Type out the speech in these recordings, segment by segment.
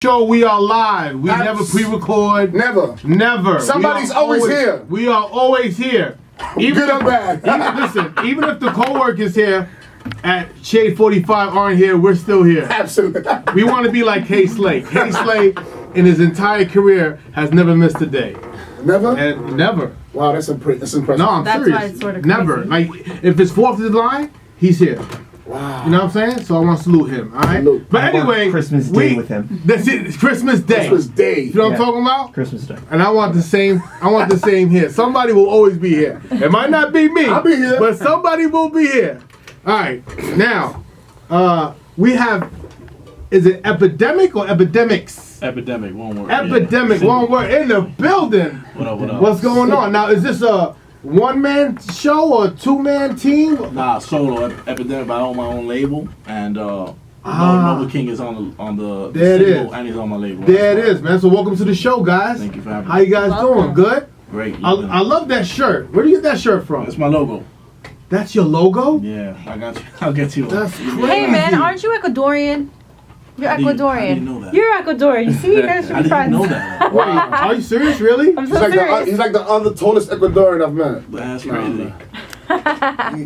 Show, we are live. We never pre-record. Never. Somebody's always here. We are always here. Even good or bad. Even if the co-workers here at Shade 45 aren't here, we're still here. Absolutely. We want to be like K Slay. K Slay, in his entire career, has never missed a day. Never? And never. Wow, that's impressive. No, I'm serious. Why it's sort of never. Like, if it's 4th of July, he's here. Wow. You know what I'm saying? So I want to salute him, all right? Salute. But anyway, Christmas Day with him. That's it. It's Christmas Day. Christmas Day. You know what I'm talking about? Christmas Day. And I want the same. I want the same here. Somebody will always be here. It might not be me. I'll be here. But somebody will be here. All right. Now, we have. Is it Epidemic or Epidemics? Epidemic, one word. Epidemic, one word in the building. What up? What's going on? Now, is this a one-man show or a two-man team? Nah, solo. Epidemic. I own my own label, and Nova King is on the there it single, is. and he's on my label. There it is, man. So welcome to the show, guys. Thank you for having me. How you guys doing? Good? Great. I love that shirt. Where do you get that shirt from? It's my logo. That's your logo? Yeah, I got you. I'll get you. That's crazy. Hey man, aren't you Ecuadorian? You're Ecuadorian. I didn't know that. You're Ecuadorian. You see, there's your I didn't friends. know that. Wait, are you serious? Really? I'm so serious. He's like the other tallest Ecuadorian I've met. That's crazy.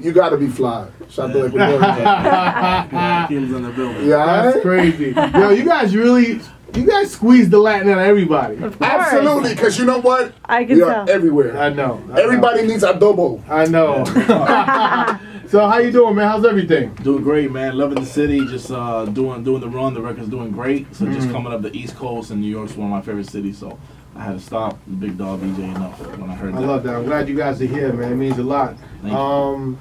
You gotta be fly. Shout out to Ecuadorian. He was in the building. Yeah, That's crazy. Yo, you guys squeeze the Latin out of everybody. Of course. Absolutely, because you know what? I can we tell. are everywhere. I know. Everybody needs adobo. I know. So how you doing, man? How's everything? Doing great, man. Loving the city. Just doing the run. The record's doing great. So just coming up the East Coast, and New York's one of my favorite cities. So I had to stop the Big Dog DJ enough when I heard that. I love that. I'm glad you guys are here, man. It means a lot. Thank you.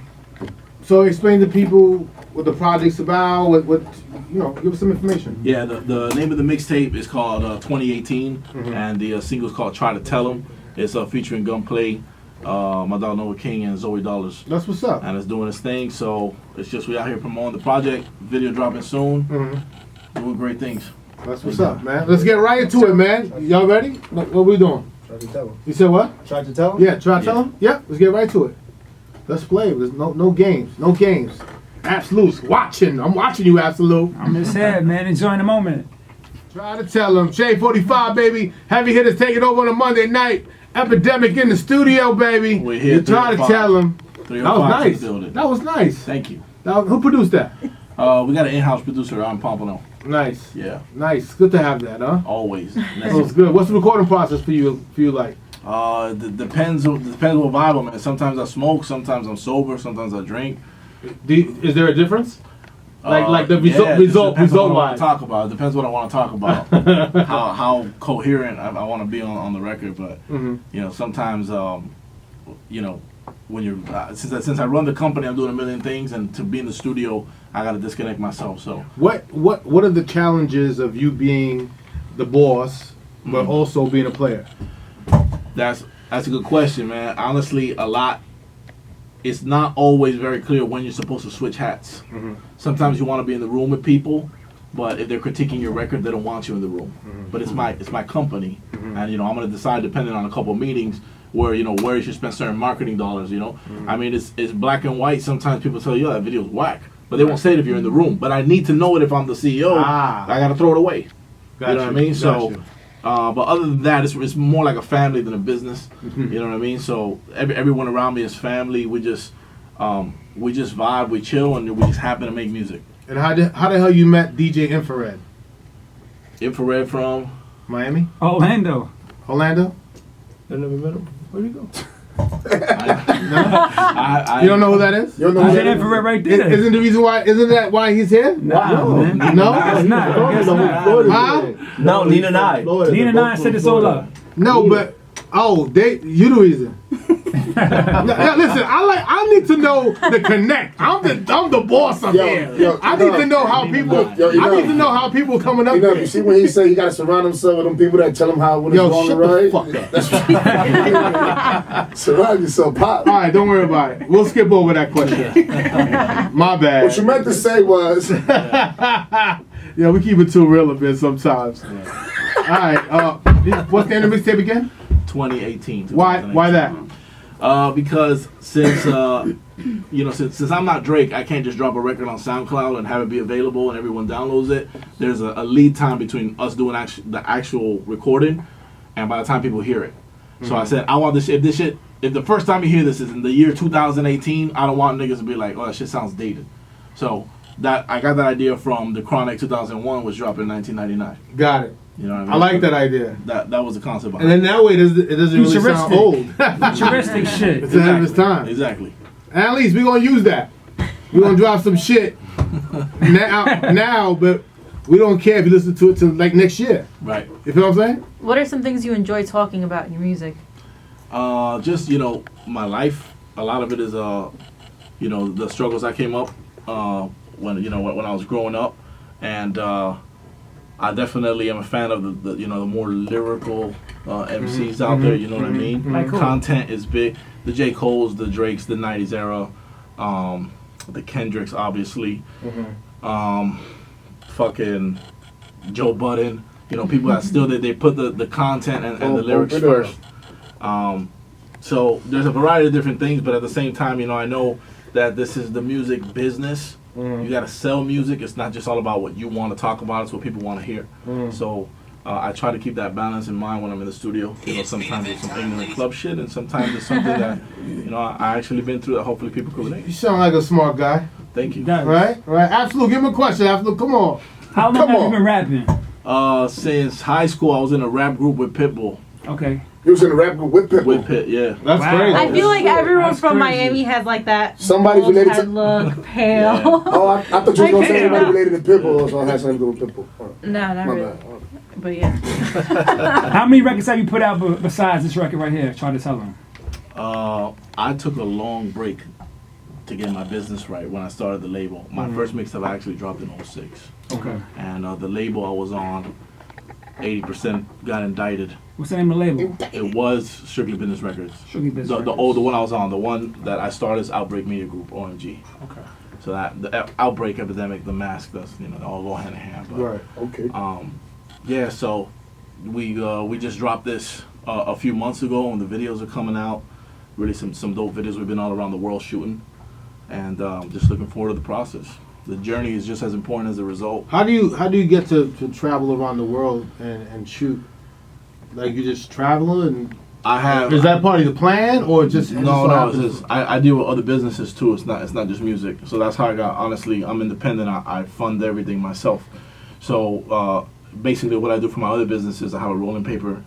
So explain to people what the project's about. What give us some information. Yeah, the name of the mixtape is called 2018, and the single's called Try to Tell 'Em. It's featuring Gunplay, my dog Nova King, and Zoe Dollars. That's what's up. And it's doing its thing, so it's just we out here promoting the project. Video dropping soon. Doing great things. That's what's up, man. Let's get right into it, man. Y'all ready? What we doing? Try to tell him. You said what? Try to tell him? Yeah, try to tell them? Yeah, let's get right to it. Let's play. There's no games. No games. Absolute. Watching. I'm watching you, Absolute. I'm just saying, man, enjoying the moment. Try to tell them. Shade 45, baby. Heavy hitters taking over on a Monday night. Epidemic in the studio, baby. We're here. You try to tell them. That was nice. That was nice. Thank you. Who produced that? We got an in-house producer on Pompano. Nice. Yeah. Nice. Good to have that, huh? Always. That was good. What's the recording process for you like? Depends what vibe I'm in. Sometimes I smoke, sometimes I'm sober, sometimes I drink. Is there a difference? Like the result Depends on what I want wise. to talk about. It depends what I want to talk about. how coherent I want to be on the record, but sometimes when you're since I run the company, I'm doing a million things, and to be in the studio, I got to disconnect myself. So what are the challenges of you being the boss, but also being a player? That's a good question, man. Honestly, a lot. It's not always very clear when you're supposed to switch hats. Sometimes you want to be in the room with people, but if they're critiquing your record, they don't want you in the room. But it's my company, and I'm going to decide depending on a couple of meetings where where you should spend certain marketing dollars. I mean, it's black and white. Sometimes people tell you, that video's whack, but they won't say it if you're in the room. But I need to know it if I'm the CEO. I got to throw it away. You know what I mean? So. But other than that, it's more like a family than a business. You know what I mean? So everyone around me is family. We just vibe, we chill, and we just happen to make music. And how the hell you met DJ Infrared? Infrared from Miami? Orlando. Orlando? I never met him. Where'd he go? I You don't know who that is? You don't know I who said that is? infrared right there. Isn't the reason why? Isn't that why he's here? No, man. No? It's not. I guess not. Huh? No, Nina and I. Nina and I set this all up. No, but you the reason. Now, listen, I need to know the connect. I'm the boss up here. I need to know how people. I need to know how people coming up here. You see when he say he got to surround himself with them people that tell him how when it's wrong and right. That's right. Surround yourself, pop. All right, don't worry about it. We'll skip over that question. My bad. What you meant to say was. Yeah, we keep it too real a bit sometimes. All right, what's the end of the mixtape again? 2018. Why that? Because since since I'm not Drake, I can't just drop a record on SoundCloud and have it be available and everyone downloads it. There's a lead time between us doing the actual recording and by the time people hear it. So I said, I want this shit. If the first time you hear this is in the year 2018, I don't want niggas to be like, oh, that shit sounds dated. So that I got that idea from the Chronic 2001, which dropped in 1999. Got it. You know what I mean? I like that idea. That was the concept behind And then that way it doesn't really sound old. Futuristic shit. It's ahead of its time. Exactly. And at least we're gonna use that. We're gonna drop some shit now, but we don't care if you listen to it till like next year. Right. You feel what I'm saying? What are some things you enjoy talking about in your music? Just my life. A lot of it is the struggles I came up when I was growing up, and I definitely am a fan of the more lyrical MCs out there. You know what I mean? Like cool. Content is big. The J. Cole's, the Drakes, the '90s era, the Kendricks, obviously. Fucking Joe Budden. People that still they put the content and the lyrics first. So there's a variety of different things, but at the same time, I know that this is the music business. You got to sell music. It's not just all about what you want to talk about. It's what people want to hear. So I try to keep that balance in mind when I'm in the studio. Sometimes it's some ignorant club shit, and sometimes it's something that I actually been through that hopefully people can relate. You sound like a smart guy. Thank you. Right? Absolute. Give him a question. Absolute. Come on. How long have you been rapping? Since high school, I was in a rap group with Pitbull. Okay. You was in a rap group with Pitbull? With Pit, yeah. That's crazy. I feel like everyone That's from crazy. Miami has like that. Somebody's related to. Look pale. Yeah. Oh, I thought you were going to say Okay. everybody related to Pitbull, or so I had something to do with Pitbull. All right. No, not My really. bad. All right. But yeah. How many records have you put out besides this record right here? Try to tell them. I took a long break to get my business right when I started the label. My first mixtape I actually dropped in 06. Okay. And the label I was on, 80% got indicted. What's the name of the label? It was Strictly Business Records. Strictly Business The Records. one I was on, the one that I started is Outbreak Media Group, OMG. Okay. So that the Outbreak, Epidemic, the Mask, that's they all go hand in hand. But, Right. Okay. yeah, so we just dropped this a few months ago, and the videos are coming out. Really some dope videos. We've been all around the world shooting, and just looking forward to the process. The journey is just as important as the result. How do you get to travel around the world and shoot? Like you just travel and I have. is that part of the plan or just No. It's just, I deal with other businesses too. It's not just music. So that's how I got. Honestly, I'm independent. I fund everything myself. So basically, what I do for my other businesses, I have a rolling paper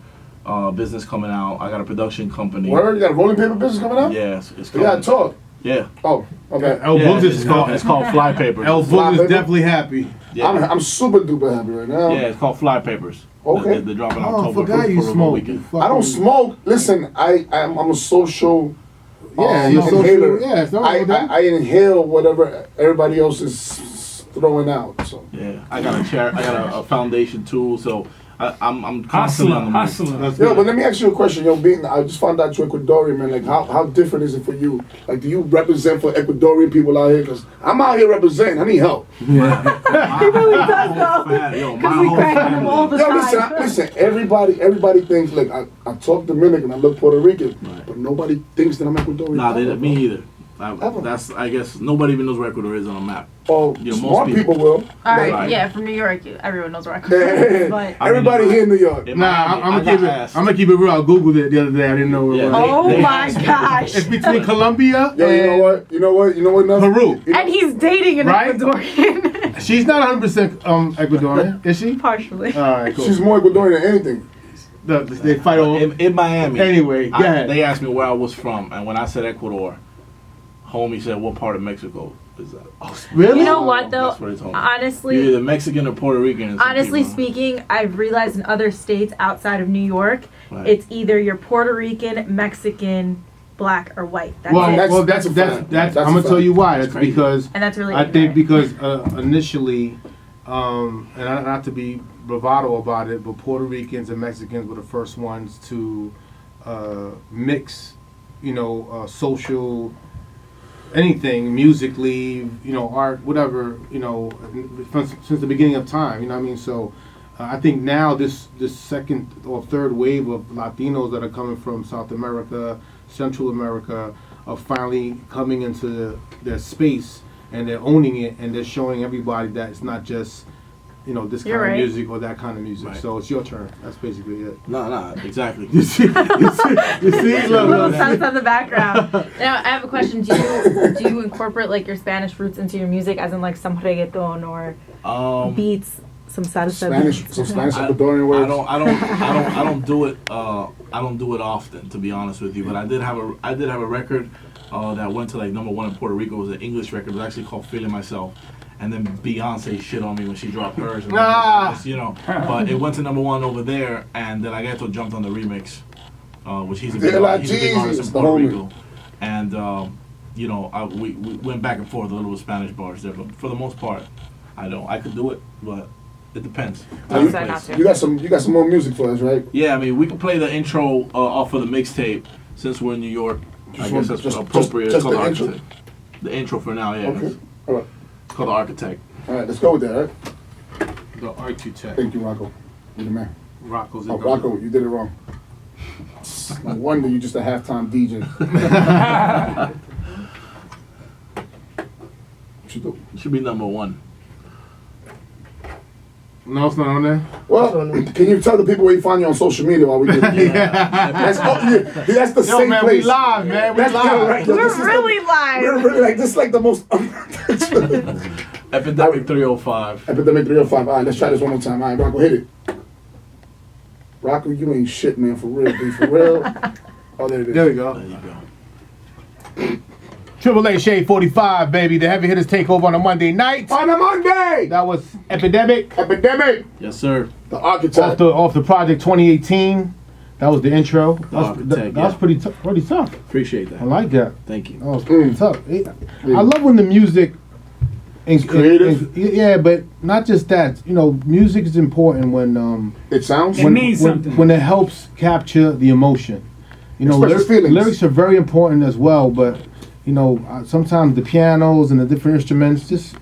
business coming out. I got a production company. Word? You got a rolling paper business coming out? Yeah, it's You called. got to talk. Yeah. Oh, okay. El Yeah, Boog's it's called Fly Papers. El Fly Boog is Paper? definitely happy. Yeah. I'm super duper happy right now. Yeah, it's called Fly Papers. Okay. They're dropping Oh, I October forgot you for remote smoke. weekend. I don't smoke. Listen, I'm a social. Yeah, you're social. inhaler. Yeah, it's not wrong with that. I inhale whatever everybody else is throwing out. So. Yeah, I got a foundation too. So I'm constantly on the move. Hustler. That's Yo, good. but let me ask you a question. Yo, I just found out you're Ecuadorian, man. Like, how different is it for you? Like, do you represent for Ecuadorian people out here? Because I'm out here representing. I need help. He really does though. Yo, my Because we whole crack him all family. the Yo, time. listen. Everybody thinks, like, I talk Dominican, I look Puerto Rican, Right. but nobody thinks that I'm Ecuadorian. Nah, ever, me bro. either. I guess nobody even knows where Ecuador is on a map. Oh, Yeah, most smart people will. All right, Right. yeah, from New York, everyone knows where I come from. But Everybody here in New York. In Nah, Miami, I'm I got asked. gonna keep it real. I googled it the other day. I didn't know where it Yeah. was. oh They my asked me. gosh, It's between Colombia Yo, you know and what? You know what? Enough? Peru. and he's dating an Right? Ecuadorian. She's not 100% Ecuadorian, is she? Partially. All right, cool. She's more Ecuadorian than anything. They fight over. in Miami. Anyway, go ahead. They asked me where I was from, and when I said Ecuador, homie said, "What part of Mexico is that?" Oh, Really? You know what though? That's what he told me. Honestly, You're either Mexican or Puerto Rican. and some honestly people- speaking, I've realized in other states outside of New York, Right. it's either you're Puerto Rican, Mexican, black, or white. That's Well, it. That's a fact. That's I'm a gonna tell fact. you why. That's crazy. because and that's really I think ignorant. because initially, and not to be bravado about it, but Puerto Ricans and Mexicans were the first ones to mix, social, anything, musically, art, whatever, since the beginning of time. You know what I mean? So I think now this second or third wave of Latinos that are coming from South America, Central America are finally coming into their space and they're owning it and they're showing everybody that it's not just, you know, this kind You're of right. music or that kind of music. Right. So it's your turn. That's basically it. No, exactly. You see, Little look. sounds on the background. Now, I have a question. Do you incorporate like your Spanish roots into your music, as in like some reggaeton or beats, some salsa Spanish, beats? some Spanish Ecuadorian words. I don't do it. I don't do it often, to be honest with you. But I did have a record that went to like #1 in Puerto Rico. It was an English record. It was actually called "Feeling Myself." And then Beyonce shit on me when she dropped hers. And just, you know, but it went to #1 over there, and then Gato jumped on the remix, which he's a big artist in Puerto Rico. And you know, we went back and forth a little with Spanish bars there, but for the most part, I don't. I could do it, but it depends. You got some more music for us, right? Yeah, I mean, we can play the intro off of the mixtape since we're in New York. I guess that's appropriate. Just It's called the the intro? Architect. The intro for now, yeah. Okay. All right. It's called The Architect. All right, let's go with that, all right? The Architect. Thank you, Rocco. You're the man. Rocco's Oh, Rocco, you did it wrong. No wonder you just a halftime DJ. What you do? It should be #1. No, it's not on there. Well, can you tell the people where you find you on social media while we do it? That's the Yo, same man, place. we live, man. We That's live. right. We're This is really the, live. We're really like this is like the most Epidemic 305. Epidemic 305. All right, let's try this one more time. All right, Rocco, hit it. Rocco, you ain't shit, man, for real, dude, for real. Oh, there it is. There we go. There you go. Triple A Shade 45, baby. The Heavy Hitters take over on a Monday night. On a Monday. That was Epidemic. Epidemic. Yes, sir. The Architect. Off the project 2018. That was the intro. Architect, That was yeah. pretty tough. Appreciate that. I like that. Thank you. That was pretty tough. I love when the music is creative. Yeah, but not just that. You know, music is important when It sounds. It means something. when it helps capture the emotion. You know, Express your feelings. lyrics are very important as well, but you know, sometimes the pianos and the different instruments just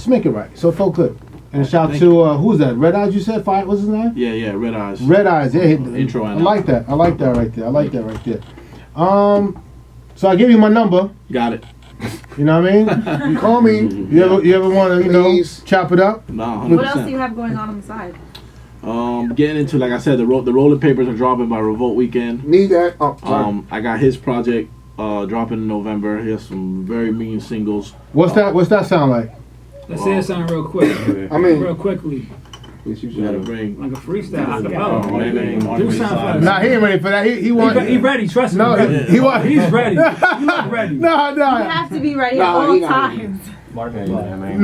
make it right. So it felt good. And shout Thank to who was that? Red Eyes, you said? What's his name? Yeah, Red Eyes. Red Eyes. Yeah, Intro. I like that. I like that right there. So I gave you my number. Got it. You know what I mean? You call me. You ever want to Please. chop it up? Nah, 100%. What else do you have going on the side? Getting into, like I said, the rolling papers are dropping by Revolt Weekend. Need that. Oh, sorry. I got his project dropping in November. He has some very mean singles. What's that sound like? Let's say it sound real quick. I mean, Real quickly. You gotta bring. Like a freestyle. Do Do something. Nah, he ain't ready for that. He want. He ready, trust me. No, he want. He's ready. You look ready. No. You have to be ready at Nah, all he not times. No,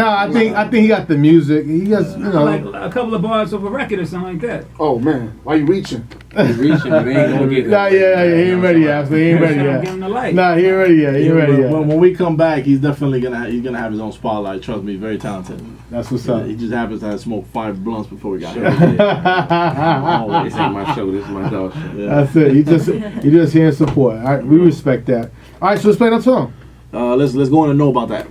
I think he got the music. He has, you know. Like a couple of bars of a record or something like that. oh man, why you reaching? Nah, yeah, he ain't ready yet. So he ain't ready Give yet. him the light. Nah, he ain't ready yet. He ain't ready yet. When we come back, he's definitely gonna have his own spotlight. Trust me, very talented. That's what's up. He just happens to have smoked 5 blunts before we got here. This ain't my show. This is my dog show. Yeah. That's it. You just here in support. All right, we respect that. All right, so let's play that song. Let's go on and know about that.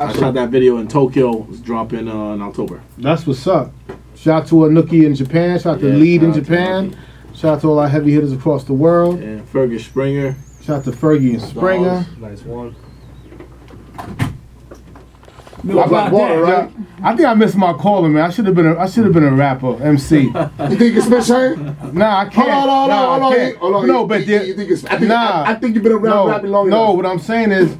I shot that video in Tokyo. It's dropping in October. That's what's up. Shout out to Anuki in Japan. Shout out to Yeah, Lead in shout out to Japan. Shout out to all our heavy hitters across the world. And Fergus Springer. Shout out to Fergie and Springer. Nice one. No, Black water, right? I think I missed my calling, man. I should have been a rapper, MC. You think it's Smith Shane? Nah, I can't. Hold on. No, but you think it's? I think, nah. I think you've been around rapping long No, enough. what I'm saying is,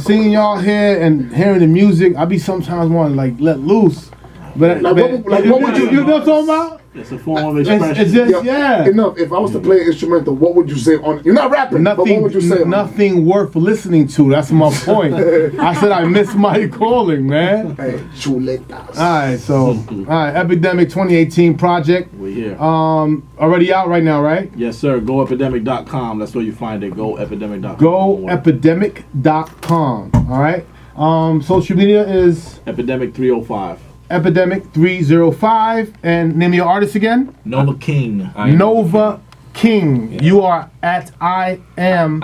seeing y'all here and hearing the music, I be sometimes want to like let loose. But Like, what would you? You know what I'm talking about? It's a form of expression. It's just yeah. Enough. If I was to play an instrumental, what would you say on? You're not rapping, but what would you say? Nothing worth listening to. That's my point. I said I missed my calling, man. Hey, chuletas. Alright, so Epidemic 2018 project. We here. Already out right now, right? Yes, sir. GoEpidemic.com. That's where you find it. GoEpidemic.com. GoEpidemic.com. Alright. Social media is Epidemic 305. Epidemic 305. And name of your artist again? Nova King. Nova King. You are at I am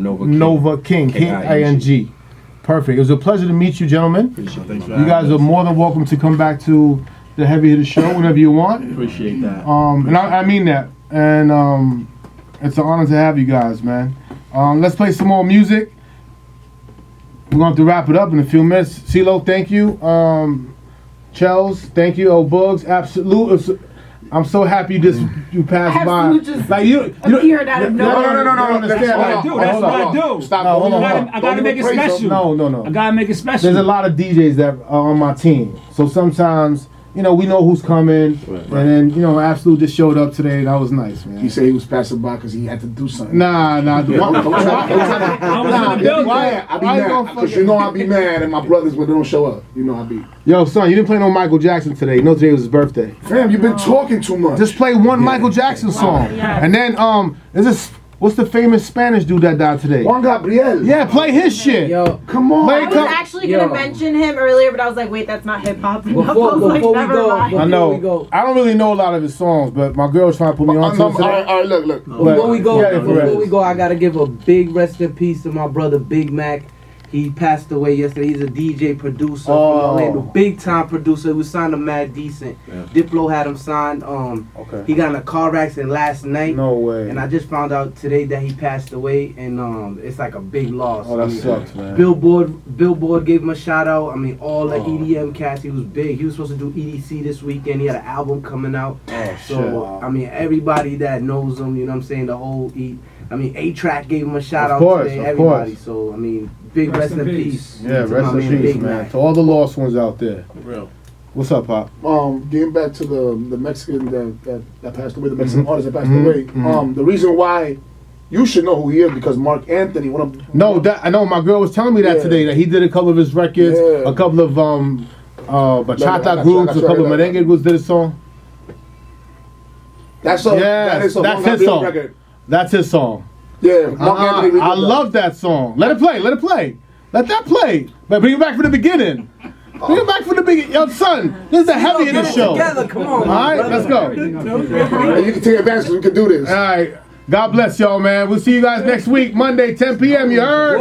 Nova King. Nova King. King. Perfect. It was a pleasure to meet you, gentlemen. Thanks for You having guys us. are more than welcome to come back to the Heavy Hitter Show whenever you want. Appreciate that. And I mean that. And it's an honor to have you guys, man. Let's play some more music. We're going to wrap it up in a few minutes. CeeLo, thank you. Chels, thank you. Oh, Bugs, absolute. I'm so happy you passed by. Like you appeared out of nowhere. No. That's what I do. That's what I do. Stop. No, hold on. I gotta make it special. No. I gotta make it special. There's a lot of DJs that are on my team. So sometimes, we know who's coming. And then, Absolute just showed up today. That was nice, man. He said he was passing by because he had to do something. Nah. I was in the building. Why? I be mad. Because I be mad and my brothers when they don't show up. I be. Yo, son, you didn't play no Michael Jackson today. You know today was his birthday. Fam, you've been talking too much. Just play one Michael Jackson song. Yeah. And then, what's the famous Spanish dude that died today? Juan Gabriel. Yeah, play his shit. Yo, come on. I was actually gonna mention him earlier, but I was like, wait, that's not hip hop. Before we go, I know. I don't really know a lot of his songs, but my girl was trying to put me on to it today. All right, look. Before we go, I gotta give a big rest in peace to my brother Big Mac. He passed away yesterday. He's a DJ producer from Orlando, big time producer. He was signed to Mad Decent. Yeah. Diplo had him signed. He got in a car accident last night. No way. And I just found out today that he passed away, and it's like a big loss. Oh, that sucks, man. Billboard gave him a shout out. I mean, all the EDM cats. He was big. He was supposed to do EDC this weekend. He had an album coming out. So I mean, everybody that knows him, you know what I'm saying, the whole A-Track gave him a shout out today. Everybody. So I mean, big rest in peace. Yeah, rest in peace, man. To all the lost ones out there. For real. What's up, Pop? Getting back to the Mexican that passed away, the Mexican artist that passed away. The reason why you should know who he is because Mark Anthony, I know my girl was telling me that today, that he did a couple of his records, a couple of bachata groups, a couple of merengue groups did a song. That's his song. Record. That's his song. Yeah, Mark Anthony. I love that song. Let it play. Let that play. But bring it back from the beginning. Bring it back from the beginning. Yo, son, this is the heavy of the show. Together, come on. All right, let's go. You can take advantage because we can do this. All right. God bless y'all, man. We'll see you guys next week, Monday, 10 p.m. You heard?